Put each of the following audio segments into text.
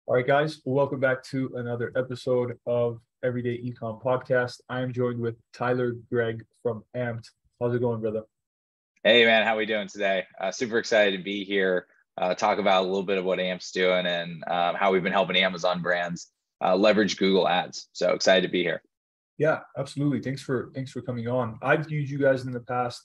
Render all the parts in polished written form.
All right, guys, welcome back to another episode of Everyday Ecom Podcast. I am joined with Tyler Gregg from AMPD. How's it going, brother? Hey, man, how we doing today? Super excited to be here, talk about a little bit of what AMP's doing and how we've been helping Amazon brands leverage Google Ads. So excited to be here. Yeah, absolutely. Thanks for coming on. I've used you guys in the past.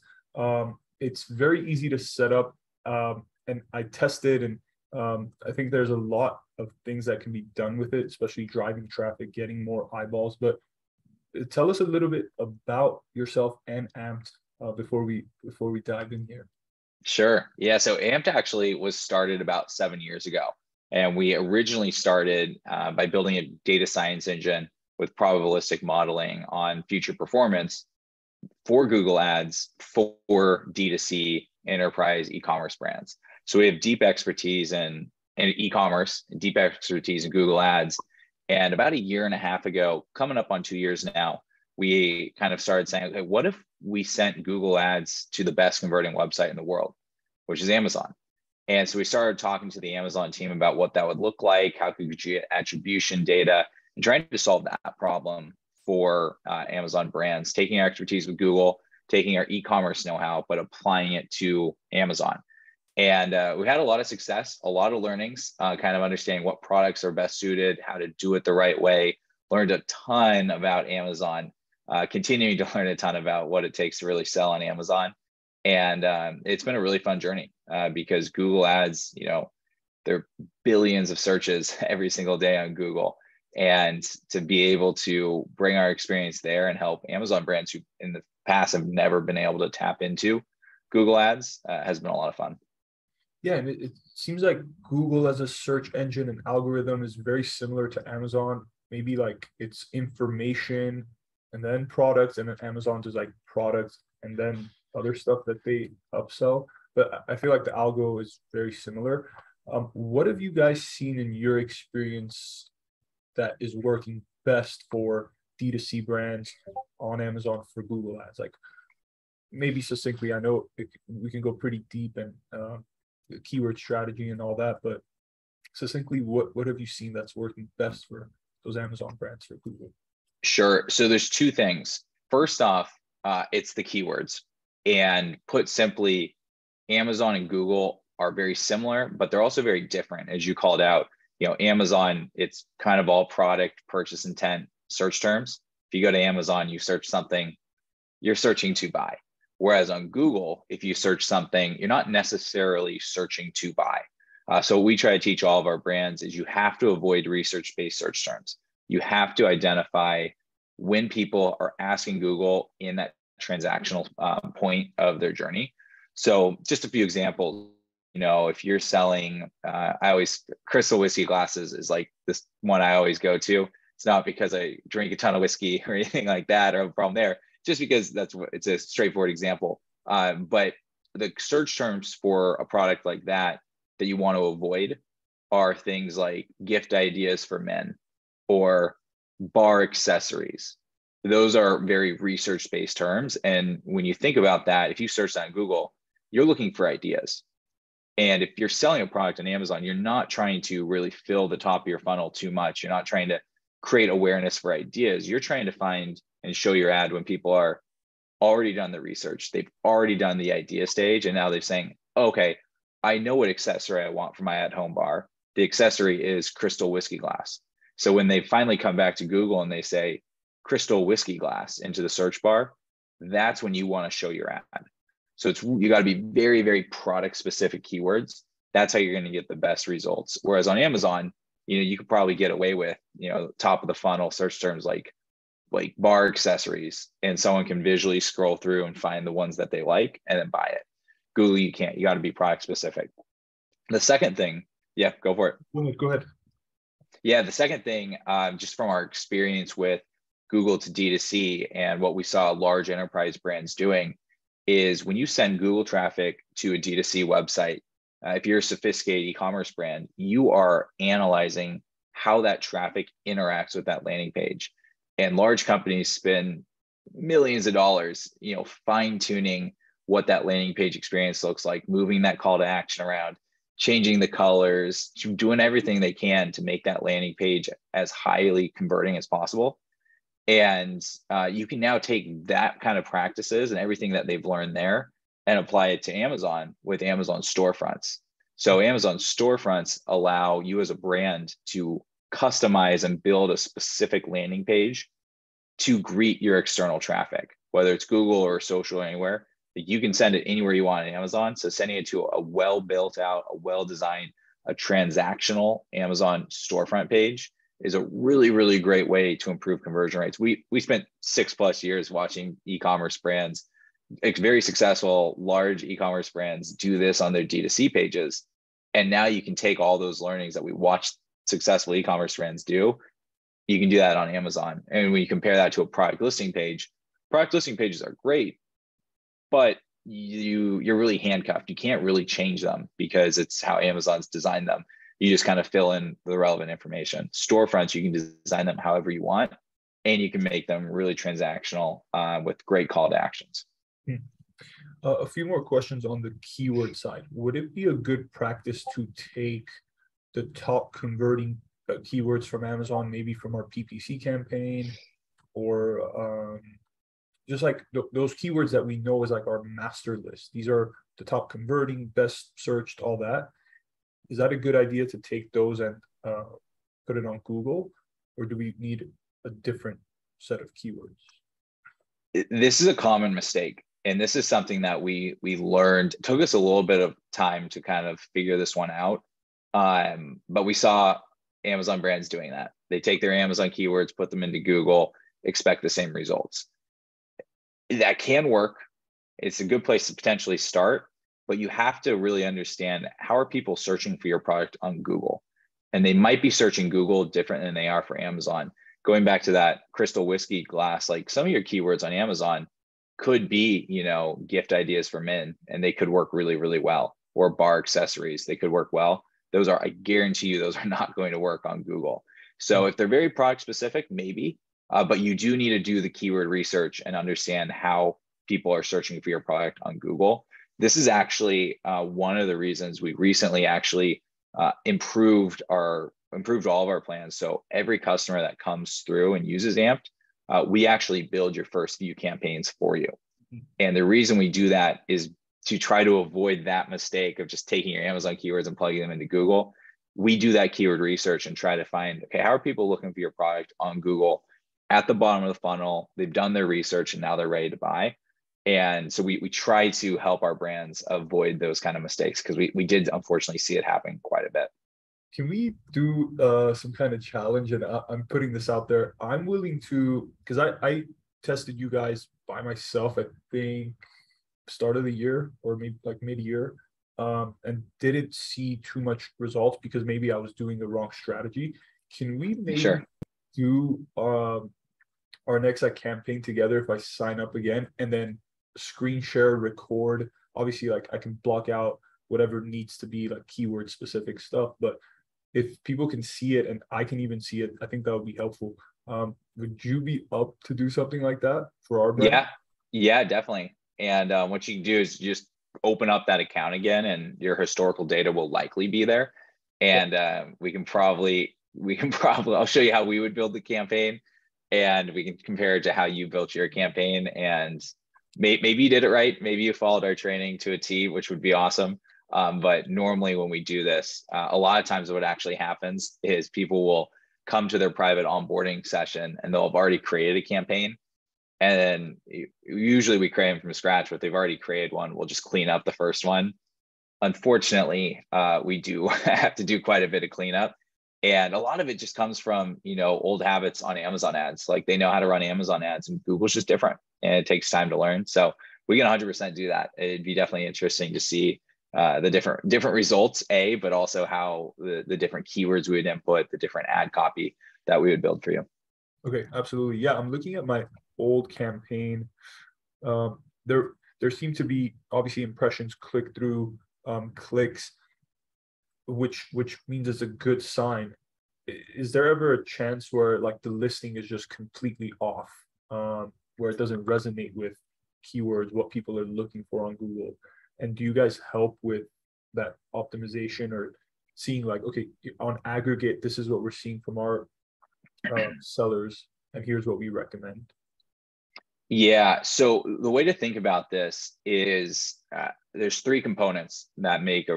It's very easy to set up, and I tested, and I think there's a lot of things that can be done with it, especially driving traffic, getting more eyeballs. But tell us a little bit about yourself and AMPD before we dive in here. Sure. Yeah. So AMP'd actually was started about 7 years ago. And we originally started by building a data science engine with probabilistic modeling on future performance for Google Ads for D2C enterprise e-commerce brands. So we have deep expertise in e-commerce, deep expertise in Google Ads. And about a year and a half ago, coming up on 2 years now, we kind of started saying, okay, what if we sent Google Ads to the best converting website in the world, which is Amazon? And so we started talking to the Amazon team about what that would look like, how could we get attribution data, and trying to solve that problem for Amazon brands, taking our expertise with Google, taking our e-commerce know-how, but applying it to Amazon. And we had a lot of success, a lot of learnings, kind of understanding what products are best suited, how to do it the right way, learned a ton about Amazon, continuing to learn a ton about what it takes to really sell on Amazon. And it's been a really fun journey because Google Ads, there are billions of searches every single day on Google. And to be able to bring our experience there and help Amazon brands who in the past have never been able to tap into Google Ads has been a lot of fun. Yeah, and it seems like Google as a search engine and algorithm is very similar to Amazon. Maybe like it's information and then products, and then Amazon does like products and then other stuff that they upsell. But I feel like the algo is very similar. What have you guys seen in your experience that is working best for D2C brands on Amazon for Google Ads? Like maybe succinctly, I know we can go pretty deep and keyword strategy and all that, but succinctly, what have you seen that's working best for those Amazon brands for Google? Sure. So there's two things. First off, it's the keywords. And put simply, Amazon and Google are very similar, but they're also very different. As you called out, Amazon, it's kind of all product, purchase intent, search terms. If you go to Amazon, you search something, you're searching to buy. Whereas on Google, if you search something, you're not necessarily searching to buy. So what we try to teach all of our brands is you have to avoid research-based search terms. You have to identify when people are asking Google in that transactional point of their journey. So just a few examples. If you're selling, Crystal whiskey glasses is like this one I always go to. It's not because I drink a ton of whiskey or anything like that or a problem there, just because it's a straightforward example. But the search terms for a product like that you want to avoid are things like gift ideas for men or bar accessories. Those are very research-based terms. And when you think about that, if you search that on Google, you're looking for ideas. And if you're selling a product on Amazon, you're not trying to really fill the top of your funnel too much. You're not trying to create awareness for ideas. You're trying to find and show your ad when people are already done the research. They've already done the idea stage. And now they're saying, okay, I know what accessory I want for my at-home bar. The accessory is crystal whiskey glass. So when they finally come back to Google and they say crystal whiskey glass into the search bar, that's when you want to show your ad. So you got to be very, very product specific keywords. That's how you're going to get the best results. Whereas on Amazon, you could probably get away with, top of the funnel search terms like bar accessories, and someone can visually scroll through and find the ones that they like and then buy it. Google, you can't. You got to be product specific. The second thing, yeah, go for it. Go ahead. Yeah, the second thing, just from our experience with Google to D2C and what we saw large enterprise brands doing is when you send Google traffic to a D2C website, if you're a sophisticated e-commerce brand, you are analyzing how that traffic interacts with that landing page. And large companies spend millions of dollars, fine tuning what that landing page experience looks like, moving that call to action around, changing the colors, doing everything they can to make that landing page as highly converting as possible. And you can now take that kind of practices and everything that they've learned there and apply it to Amazon with Amazon storefronts. So Amazon storefronts allow you as a brand to customize and build a specific landing page to greet your external traffic, whether it's Google or social or anywhere. You can send it anywhere you want on Amazon. So sending it to a well built out, a well designed, a transactional Amazon storefront page is a really, really great way to improve conversion rates. We spent 6+ years watching e-commerce brands, very successful, large e-commerce brands do this on their D2C pages. And now you can take all those learnings that we watched successful e-commerce brands do. You can do that on Amazon. And when you compare that to a product listing page, product listing pages are great, but you're really handcuffed. You can't really change them because it's how Amazon's designed them. You just kind of fill in the relevant information. Storefronts, you can design them however you want, and you can make them really transactional with great call to actions. A few more questions on the keyword side. Would it be a good practice to take the top converting keywords from Amazon, maybe from our PPC campaign, or just like those keywords that we know is like our master list? These are the top converting, best searched, all that. Is that a good idea to take those and put it on Google, or do we need a different set of keywords? This is a common mistake. And this is something that we learned. It took us a little bit of time to kind of figure this one out. But we saw Amazon brands doing that. They take their Amazon keywords, put them into Google, expect the same results. That can work. It's a good place to potentially start, but you have to really understand, how are people searching for your product on Google? And they might be searching Google different than they are for Amazon. Going back to that crystal whiskey glass, like some of your keywords on Amazon could be, gift ideas for men, and they could work really, really well. Or bar accessories, they could work well. Those are, I guarantee you, those are not going to work on Google. So if they're very product specific, maybe, but you do need to do the keyword research and understand how people are searching for your product on Google. This is actually one of the reasons we recently actually improved all of our plans. So every customer that comes through and uses Amped, we actually build your first few campaigns for you. And the reason we do that is to try to avoid that mistake of just taking your Amazon keywords and plugging them into Google. We do that keyword research and try to find, okay, how are people looking for your product on Google at the bottom of the funnel? They've done their research and now they're ready to buy. And so we try to help our brands avoid those kind of mistakes, because we did unfortunately see it happen quite a bit. Can we do some kind of challenge? And I'm putting this out there. I'm willing to, because I tested you guys by myself, I think start of the year or maybe like mid-year, and didn't see too much results because maybe I was doing the wrong strategy. Can we maybe do our next campaign together if I sign up again, and then screen share, record? Obviously, like I can block out whatever needs to be like keyword specific stuff, but if people can see it and I can even see it, I think that would be helpful. Would you be up to do something like that for our brand? Yeah, definitely. And what you can do is just open up that account again, and your historical data will likely be there. And we can probably, I'll show you how we would build the campaign, and we can compare it to how you built your campaign. And maybe you did it right. Maybe you followed our training to a T, which would be awesome. But normally when we do this, a lot of times what actually happens is people will come to their private onboarding session and they'll have already created a campaign. And then usually we create them from scratch, but they've already created one. We'll just clean up the first one. Unfortunately, we do have to do quite a bit of cleanup. And a lot of it just comes from, old habits on Amazon ads. Like they know how to run Amazon ads, and Google's just different and it takes time to learn. So we can 100% do that. It'd be definitely interesting to see the different results, but also how the different keywords we would input, the different ad copy that we would build for you. Okay, absolutely. Yeah, I'm looking at my old campaign. There seem to be obviously impressions, click through, clicks, which means it's a good sign. Is there ever a chance where like the listing is just completely off, where it doesn't resonate with keywords, what people are looking for on Google? And do you guys help with that optimization, or seeing like, okay, on aggregate, this is what we're seeing from our sellers, and here's what we recommend? Yeah. So the way to think about this is there's three components that make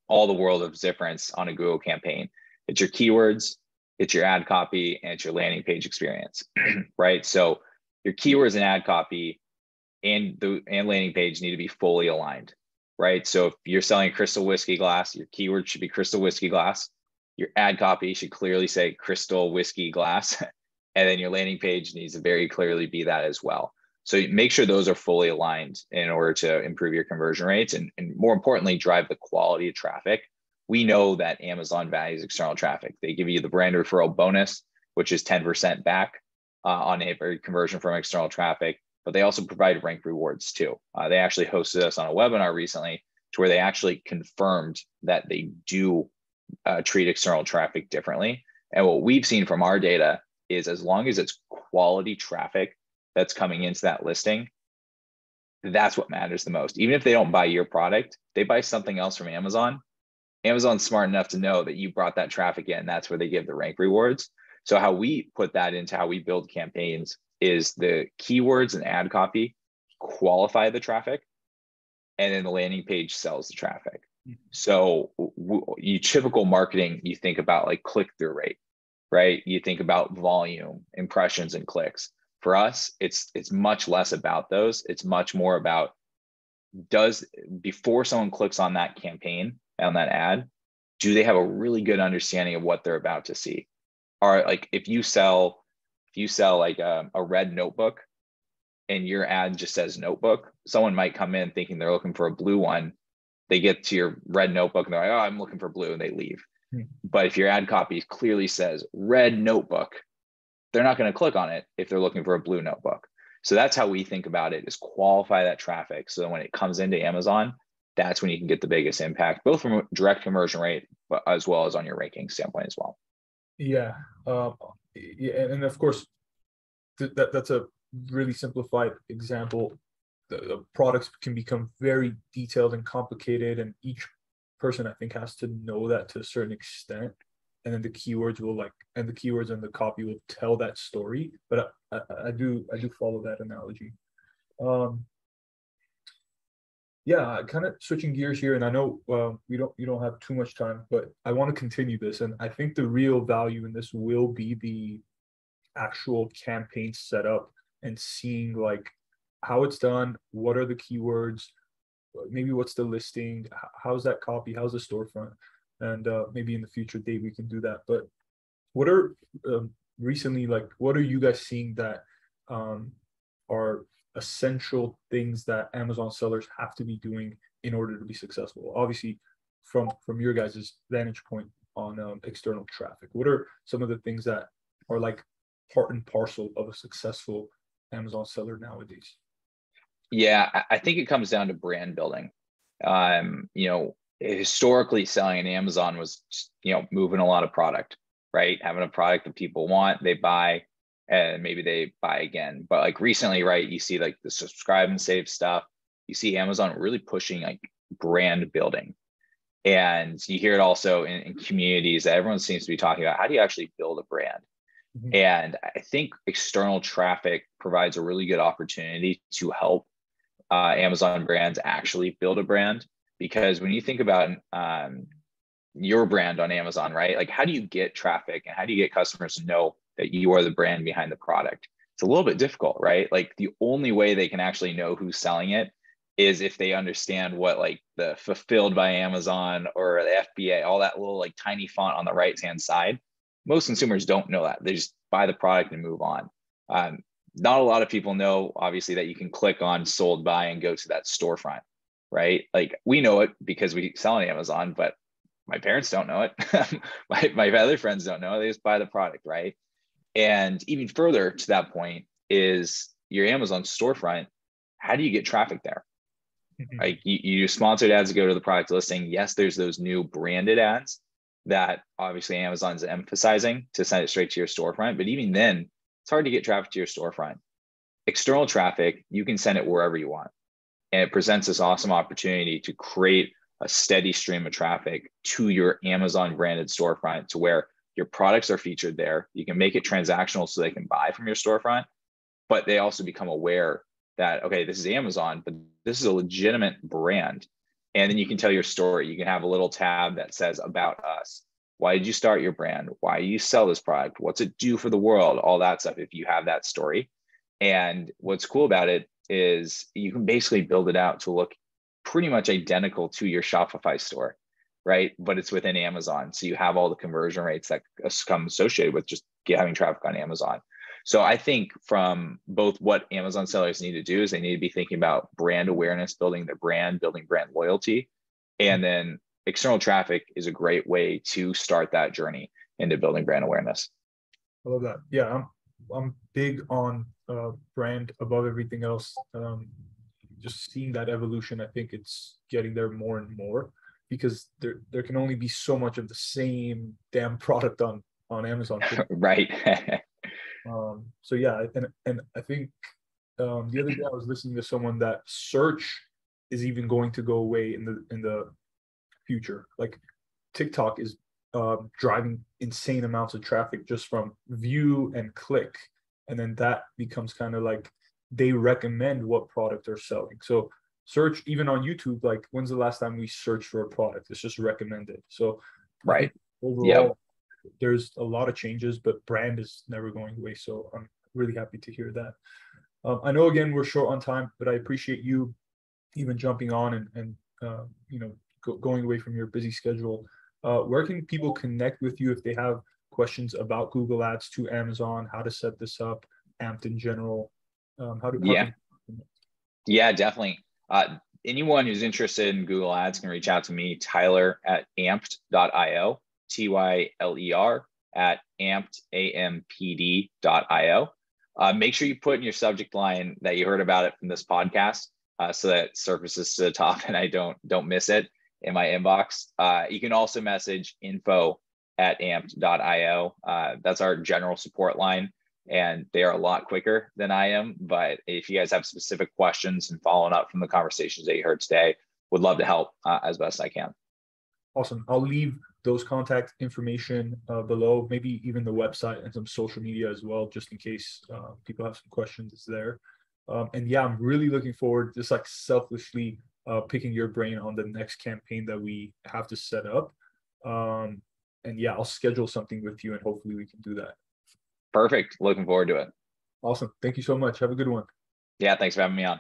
all the world of difference on a Google campaign. It's your keywords, it's your ad copy, and it's your landing page experience, right? So your keywords and ad copy and landing page need to be fully aligned, right? So if you're selling crystal whiskey glass, your keyword should be crystal whiskey glass. Your ad copy should clearly say crystal whiskey glass. And then your landing page needs to very clearly be that as well. So make sure those are fully aligned in order to improve your conversion rates and more importantly, drive the quality of traffic. We know that Amazon values external traffic. They give you the brand referral bonus, which is 10% back on every conversion from external traffic, but they also provide rank rewards too. They actually hosted us on a webinar recently to where they actually confirmed that they do treat external traffic differently. And what we've seen from our data is as long as it's quality traffic that's coming into that listing, that's what matters the most. Even if they don't buy your product, they buy something else from Amazon. Amazon's smart enough to know that you brought that traffic in. That's where they give the rank rewards. So how we put that into how we build campaigns is the keywords and ad copy qualify the traffic, and then the landing page sells the traffic. So you typical marketing, you think about like click-through rate, right? You think about volume, impressions, and clicks. For us, it's much less about those. It's much more about before someone clicks on that campaign, on that ad, do they have a really good understanding of what they're about to see? Or like if you sell like a red notebook and your ad just says notebook, someone might come in thinking they're looking for a blue one. They get to your red notebook and they're like, oh, I'm looking for blue, and they leave. But if your ad copy clearly says red notebook, they're not going to click on it if they're looking for a blue notebook. So that's how we think about it, is qualify that traffic. So that when it comes into Amazon, that's when you can get the biggest impact, both from a direct conversion rate, but as well as on your ranking standpoint as well. Yeah. Yeah. And of course, that's a really simplified example. The products can become very detailed and complicated, and each person, I think, has to know that to a certain extent. And then the keywords and the copy will tell that story. But I do follow that analogy. Yeah, kind of switching gears here, and I know you don't have too much time, but I want to continue this, and I think the real value in this will be the actual campaign setup and seeing like how it's done, what are the keywords, maybe what's the listing, how's that copy, how's the storefront, and maybe in the future date we can do that. But what are recently, like, what are you guys seeing that are essential things that Amazon sellers have to be doing in order to be successful? Obviously, from your guys' vantage point on external traffic, what are some of the things that are like part and parcel of a successful Amazon seller nowadays? Yeah, I think it comes down to brand building. Historically selling on Amazon was, moving a lot of product, right? Having a product that people want, they buy, and maybe they buy again. But like recently, right, you see like the subscribe and save stuff. You see Amazon really pushing like brand building. And you hear it also in communities that everyone seems to be talking about, how do you actually build a brand? Mm-hmm. And I think external traffic provides a really good opportunity to help Amazon brands actually build a brand. Because when you think about your brand on Amazon, right? Like, how do you get traffic and how do you get customers to know that you are the brand behind the product? It's a little bit difficult, right? Like, the only way they can actually know who's selling it is if they understand what like the fulfilled by Amazon or the FBA, all that little like tiny font on the right-hand side. Most consumers don't know that. They just buy the product and move on. Not a lot of people know, obviously, that you can click on sold by and go to that storefront, right? Like, we know it because we sell on Amazon, but my parents don't know it. my other friends don't know it. They just buy the product, right? And even further to that point is your Amazon storefront. How do you get traffic there? Mm-hmm. Like, you do sponsored ads to go to the product listing. Yes, there's those new branded ads that obviously Amazon's emphasizing to send it straight to your storefront. But even then, it's hard to get traffic to your storefront. External traffic, you can send it wherever you want. And it presents this awesome opportunity to create a steady stream of traffic to your Amazon branded storefront to where your products are featured there. You can make it transactional so they can buy from your storefront, but they also become aware that, okay, this is Amazon, but this is a legitimate brand. And then you can tell your story. You can have a little tab that says about us. Why did you start your brand? Why do you sell this product? What's it do for the world? All that stuff, if you have that story. And what's cool about it is you can basically build it out to look pretty much identical to your Shopify store, right? But it's within Amazon. So you have all the conversion rates that come associated with just having traffic on Amazon. So I think from both what Amazon sellers need to do is they need to be thinking about brand awareness, building their brand, building brand loyalty. And then external traffic is a great way to start that journey into building brand awareness. I love that. Yeah, I'm big on brand above everything else. Just seeing that evolution, I think it's getting there more and more, because there can only be so much of the same damn product on Amazon. Right. So yeah, and I think the other day I was listening to someone that search is even going to go away in the future. Like TikTok is driving insane amounts of traffic just from view and click, and then that becomes kind of like they recommend what product they're selling. So search, even on YouTube, like when's the last time we searched for a product? It's just recommended. So right. Overall, there's a lot of changes, but brand is never going away. So I'm really happy to hear that. I know, again, we're short on time, but I appreciate you even jumping on and going away from your busy schedule. Where can people connect with you if they have questions about Google Ads to Amazon, how to set this up, AMPD in general? Yeah, definitely. Anyone who's interested in Google Ads can reach out to me, Tyler at amped.io, Tyler at ampd.io. Make sure you put in your subject line that you heard about it from this podcast, so that it surfaces to the top and I don't miss it in my inbox. You can also message info@amped.io. That's our general support line, and they are a lot quicker than I am. But if you guys have specific questions and following up from the conversations that you heard today, would love to help as best I can. Awesome. I'll leave those contact information below, maybe even the website and some social media as well, just in case people have some questions. It's there. And yeah, I'm really looking forward, just like selfishly picking your brain on the next campaign that we have to set up. And yeah, I'll schedule something with you and hopefully we can do that. Perfect. Looking forward to it. Awesome. Thank you so much. Have a good one. Yeah, thanks for having me on.